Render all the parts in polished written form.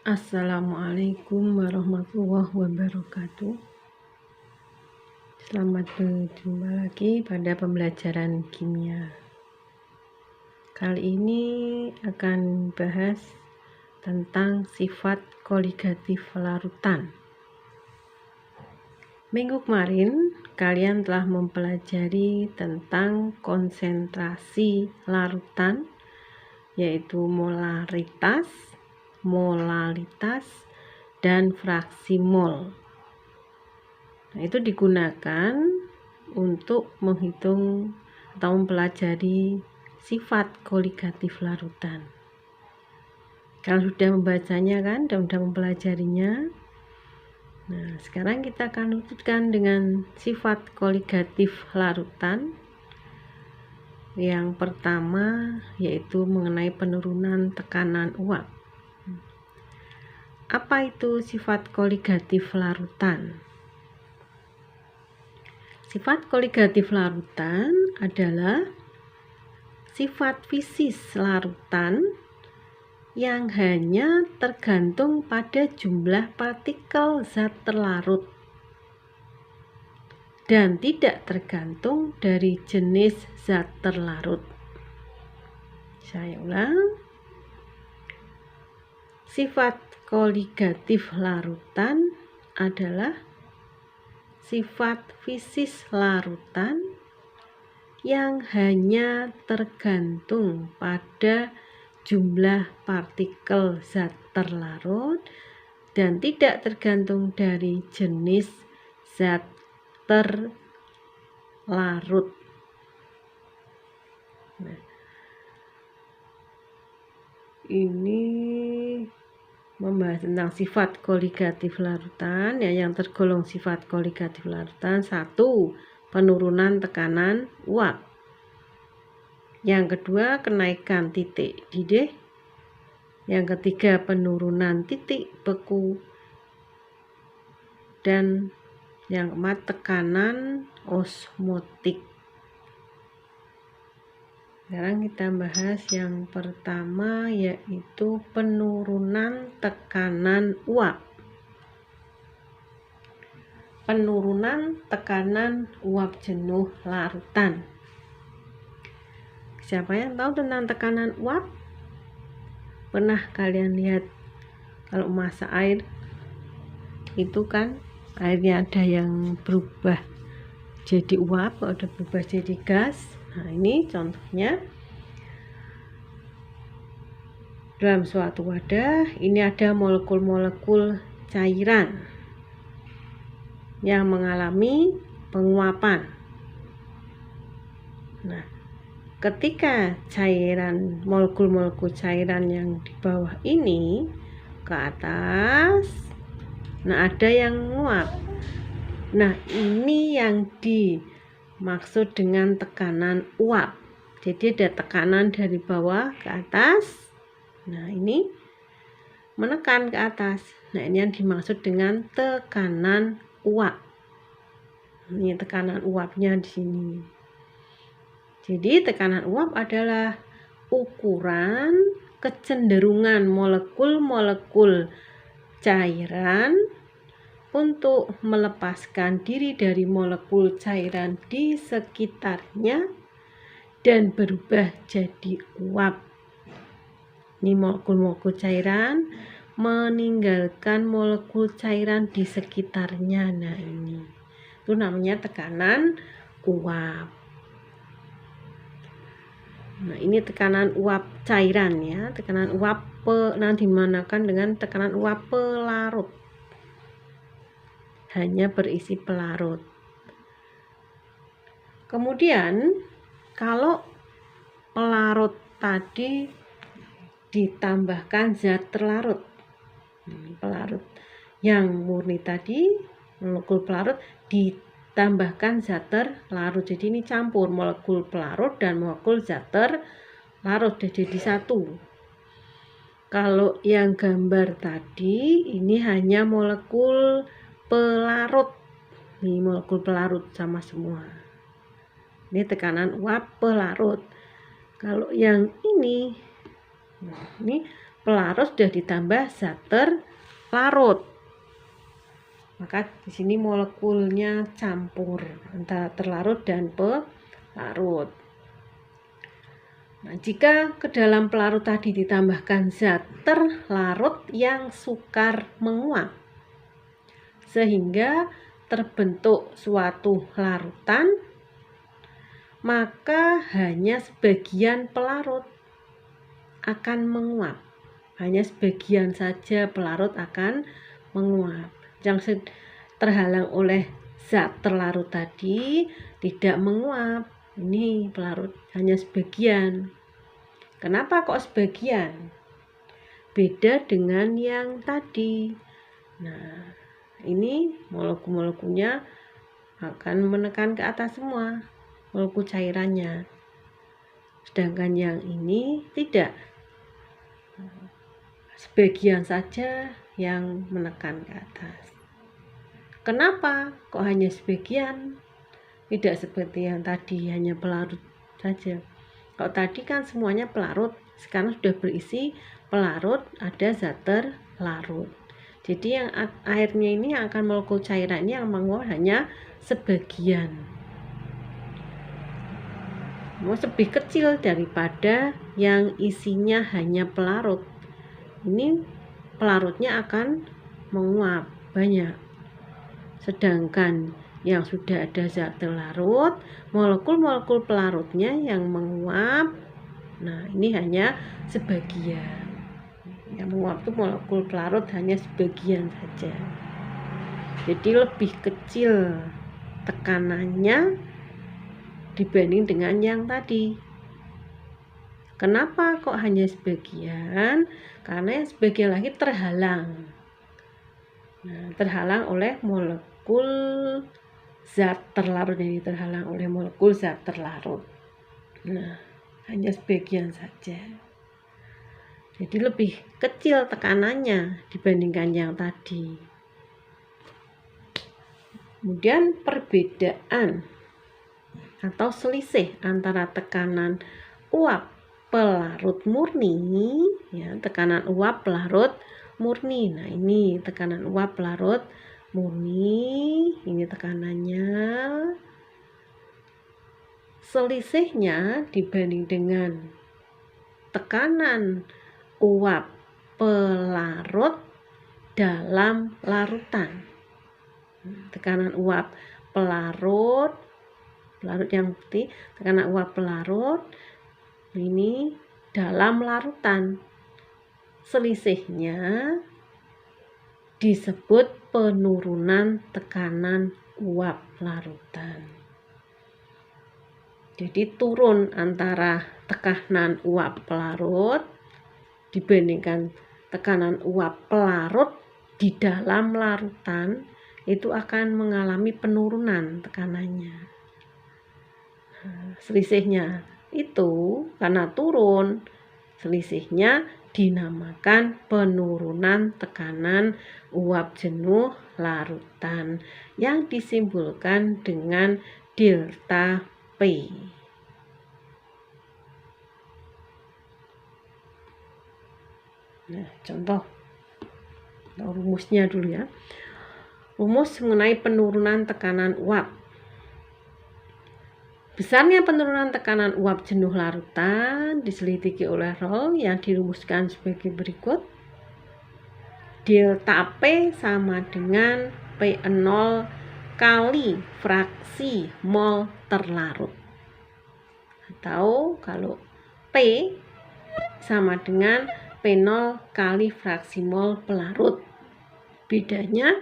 Assalamualaikum warahmatullahi wabarakatuh. Selamat berjumpa lagi pada pembelajaran kimia. Kali ini akan bahas tentang sifat koligatif larutan. Minggu kemarin kalian telah mempelajari tentang konsentrasi larutan, yaitu molaritas, molalitas, dan fraksi mol. Nah, itu digunakan untuk menghitung atau mempelajari sifat koligatif larutan. Kalian sudah membacanya kan, dan sudah mempelajarinya. Nah, sekarang kita akan lanjutkan dengan sifat koligatif larutan. Yang pertama yaitu mengenai penurunan tekanan uap. Apa itu sifat koligatif larutan? Sifat koligatif larutan adalah sifat fisis larutan yang hanya tergantung pada jumlah partikel zat terlarut dan tidak tergantung dari jenis zat terlarut. Saya ulang. Sifat koligatif larutan adalah sifat fisis larutan yang hanya tergantung pada jumlah partikel zat terlarut dan tidak tergantung dari jenis zat terlarut. Nah, ini membahas tentang sifat koligatif larutan yang tergolong sifat koligatif larutan. 1. Penurunan tekanan uap. Yang kedua, kenaikan titik didih. Yang ketiga, penurunan titik beku. Dan yang keempat, tekanan osmotik. Sekarang kita bahas yang pertama, yaitu penurunan tekanan uap. Penurunan tekanan uap jenuh larutan. Siapa yang tahu tentang tekanan uap? Pernah kalian lihat kalau masak air itu kan airnya ada yang berubah jadi uap, ada berubah jadi gas. Nah, ini contohnya dalam suatu wadah. Ini ada molekul-molekul cairan yang mengalami penguapan. Nah, ketika cairan, molekul-molekul cairan yang di bawah ini ke atas, nah ada yang menguap. Nah, ini yang dimaksud dengan tekanan uap. Jadi ada tekanan dari bawah ke atas. Nah, ini menekan ke atas. Nah, ini yang dimaksud dengan tekanan uap. Ini tekanan uapnya di sini. Jadi tekanan uap adalah ukuran kecenderungan molekul-molekul cairan untuk melepaskan diri dari molekul cairan di sekitarnya dan berubah jadi uap. Ini molekul-molekul cairan meninggalkan molekul cairan di sekitarnya. Nah, ini itu namanya tekanan uap. Nah, ini tekanan uap cairan ya. Tekanan uap nanti dimanakan dengan tekanan uap pelarut. Hanya berisi pelarut. Kemudian kalau pelarut tadi ditambahkan zat terlarut. Pelarut yang murni tadi, molekul pelarut ditambahkan zat terlarut. Jadi ini campur molekul pelarut dan molekul zat terlarut jadi satu. Kalau yang gambar tadi ini hanya molekul pelarut. Ini molekul pelarut sama semua. Ini tekanan uap pelarut. Kalau yang ini pelarut sudah ditambah zat terlarut. Maka di sini molekulnya campur antara terlarut dan pelarut. Nah, jika ke dalam pelarut tadi ditambahkan zat terlarut yang sukar menguap, sehingga terbentuk suatu larutan, maka hanya sebagian pelarut akan menguap. Hanya sebagian saja pelarut akan menguap. Yang terhalang oleh zat terlarut tadi tidak menguap. Ini pelarut hanya sebagian. Kenapa kok sebagian? Beda dengan yang tadi. Nah, ini molekul-molekulnya akan menekan ke atas semua, molekul cairannya. Sedangkan yang ini tidak. Sebagian saja yang menekan ke atas. Kenapa kok hanya sebagian? Tidak seperti yang tadi hanya pelarut saja. Kalau tadi kan semuanya pelarut, sekarang sudah berisi pelarut, ada zat terlarut. Jadi yang airnya ini yang akan molekul cairan ini yang menguap hanya sebagian. Lebih kecil daripada yang isinya hanya pelarut. Ini pelarutnya akan menguap banyak. Sedangkan yang sudah ada zat terlarut, molekul-molekul pelarutnya yang menguap. Nah, ini hanya sebagian. Yang menguap itu molekul pelarut hanya sebagian saja. Jadi lebih kecil tekanannya dibanding dengan yang tadi. Kenapa kok hanya sebagian? Karena yang sebagian lagi terhalang. Nah, terhalang oleh molekul zat terlarut, jadi terhalang oleh molekul zat terlarut. Nah, hanya sebagian saja. Jadi lebih kecil tekanannya dibandingkan yang tadi. Kemudian perbedaan atau selisih antara tekanan uap pelarut murni, ya, tekanan uap pelarut murni. Nah, ini tekanan uap pelarut murni, ini tekanannya. Selisihnya dibanding dengan tekanan uap pelarut dalam larutan. Tekanan uap pelarut yang putih, tekanan uap pelarut ini dalam larutan. Selisihnya disebut penurunan tekanan uap larutan. Jadi turun antara tekanan uap pelarut dibandingkan tekanan uap pelarut di dalam larutan, itu akan mengalami penurunan tekanannya. Selisihnya itu karena turun, selisihnya dinamakan penurunan tekanan uap jenuh larutan yang disimbolkan dengan delta P. Nah, contoh rumusnya dulu ya. Rumus mengenai penurunan tekanan uap. Besarnya penurunan tekanan uap jenuh larutan diselidiki oleh Rolle yang dirumuskan sebagai berikut. Delta P sama dengan P0 kali fraksi mol terlarut. Atau kalau P sama dengan P0 kali fraksi mol pelarut. Bedanya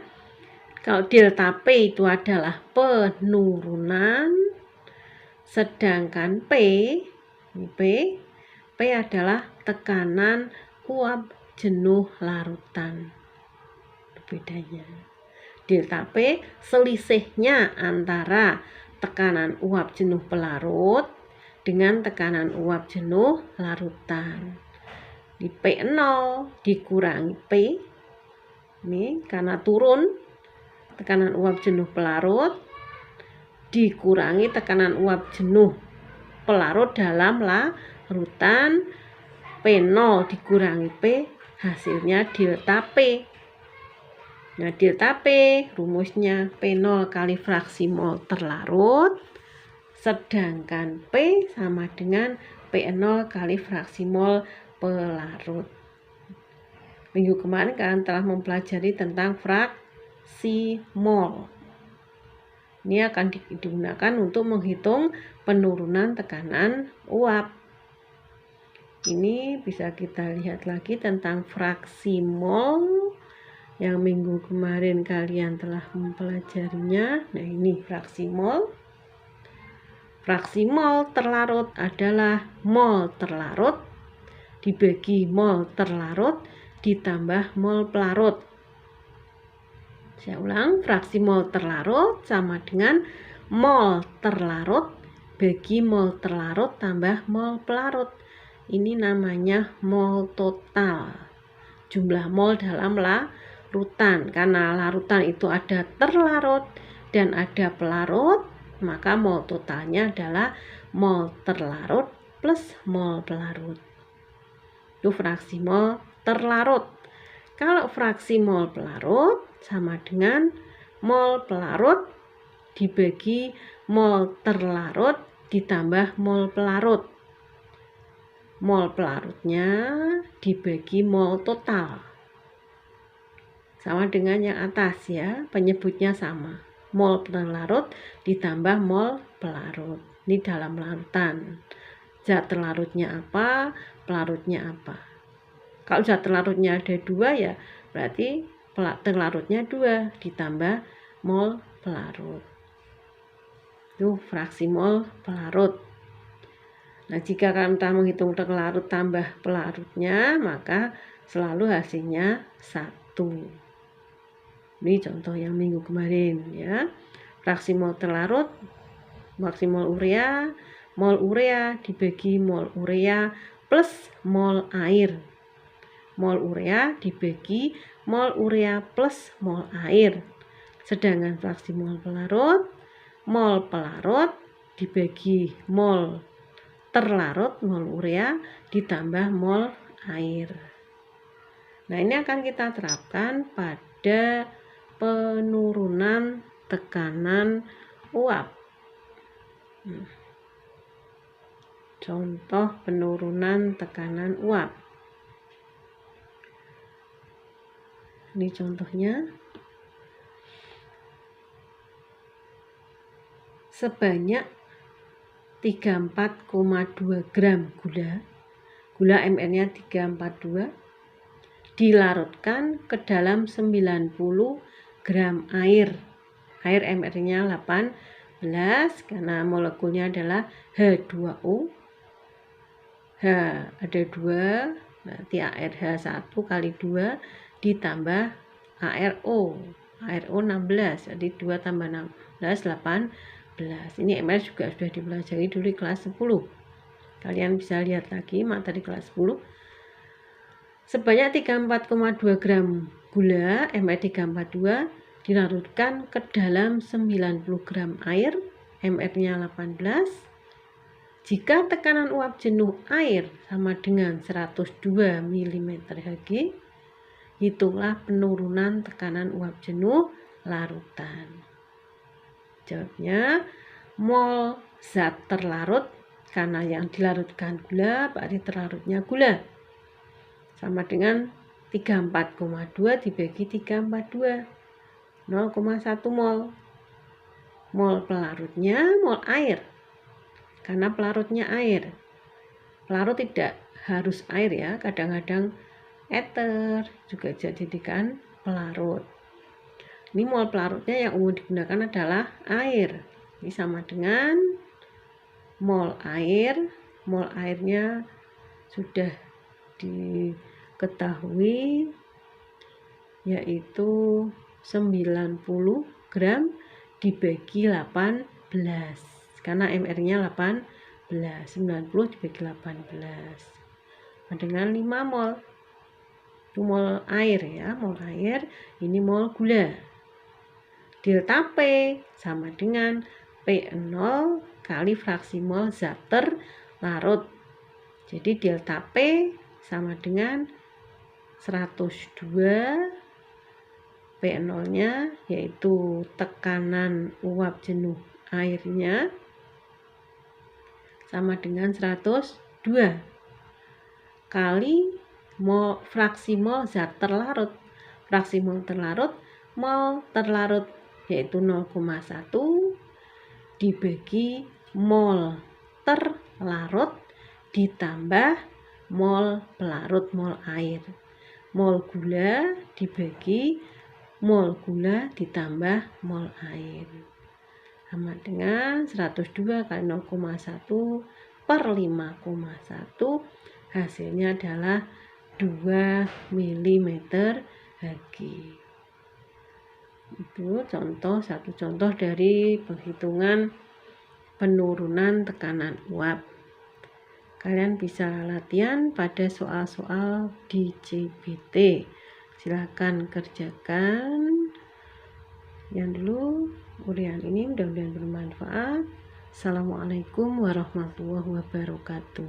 kalau delta P itu adalah penurunan, sedangkan P adalah tekanan uap jenuh larutan. Bedanya delta P selisihnya antara tekanan uap jenuh pelarut dengan tekanan uap jenuh larutan. Di P0 dikurangi P, ini karena turun tekanan uap jenuh pelarut, dikurangi tekanan uap jenuh pelarut dalam larutan, P0 dikurangi P, hasilnya delta P. Nah, delta P rumusnya P0 kali fraksi mol terlarut, sedangkan P sama dengan P0 kali fraksi mol pelarut. Minggu kemarin kalian telah mempelajari tentang fraksi mol. Ini akan digunakan untuk menghitung penurunan tekanan uap. Ini bisa kita lihat lagi tentang fraksi mol yang minggu kemarin kalian telah mempelajarinya. Nah, ini fraksi mol. Fraksi mol terlarut adalah mol terlarut dibagi mol terlarut ditambah mol pelarut. Saya ulang, fraksi mol terlarut sama dengan mol terlarut bagi mol terlarut tambah mol pelarut. Ini namanya mol total. Jumlah mol dalam larutan. Karena larutan itu ada terlarut dan ada pelarut, maka mol totalnya adalah mol terlarut plus mol pelarut. Itu fraksi mol terlarut. Kalau fraksi mol pelarut sama dengan mol pelarut dibagi mol terlarut ditambah mol pelarut. Mol pelarutnya dibagi mol total. Sama dengan yang atas ya, penyebutnya sama. Mol terlarut ditambah mol pelarut. Ini dalam larutan. Zat terlarutnya apa, pelarutnya apa. Kalau zat terlarutnya ada 2 ya, berarti terlarutnya 2 ditambah mol pelarut. Itu fraksi mol pelarut. Nah, jika kalian telah menghitung terlarut tambah pelarutnya, maka selalu hasilnya 1. Ini contoh yang minggu kemarin ya. Fraksi mol terlarut, fraksi mol urea dibagi mol urea plus mol air. Mol urea dibagi mol urea plus mol air. Sedangkan fraksi mol pelarut dibagi mol terlarut, mol urea ditambah mol air. Nah, ini akan kita terapkan pada penurunan tekanan uap. Contoh penurunan tekanan uap. Ini contohnya. Sebanyak 34,2 gram gula MR-nya 342, dilarutkan ke dalam 90 gram air. Air MR-nya 18 karena molekulnya adalah H2O. H ada 2, berarti ARH1 kali 2 ditambah ARO. ARO 16, jadi 2 tambah 16, 18. Ini MR juga sudah dipelajari dulu di kelas 10. Kalian bisa lihat lagi materi kelas 10. Sebanyak 34,2 gram gula MR342 dilarutkan ke dalam 90 gram air, MR-nya 18. Jika tekanan uap jenuh air sama dengan 102 mm Hg, hitunglah penurunan tekanan uap jenuh larutan. Jawabnya, mol zat terlarut, karena yang dilarutkan gula, berarti terlarutnya gula. Sama dengan 34,2 dibagi 342, 0,1 mol. Mol pelarutnya mol air, karena pelarutnya air. Pelarut tidak harus air ya, kadang-kadang ether juga dijadikan pelarut. Ini mol pelarutnya yang umum digunakan adalah air. Ini sama dengan mol air. Mol airnya sudah diketahui yaitu 90 gram dibagi 18. Karena MR-nya 18, 90 dibagi 18. Dengan 5 mol. Itu mol air ya, mol air, ini mol gula. Delta P sama dengan P0 kali fraksi mol zat terlarut. Jadi delta P sama dengan 102 P0-nya yaitu tekanan uap jenuh airnya sama dengan 102 kali fraksi mol zat terlarut. Fraksi mol terlarut yaitu 0,1 dibagi mol terlarut ditambah mol pelarut mol air. Mol gula dibagi mol gula ditambah mol air. Sama dengan 102 kali 0,1 per 5,1 hasilnya adalah 2 mm Hg. Itu satu contoh dari penghitungan penurunan tekanan uap. Kalian bisa latihan pada soal-soal di CBT. Silakan kerjakan. Yang dulu urian ini mudah-mudahan bermanfaat. Assalamualaikum warahmatullahi wabarakatuh.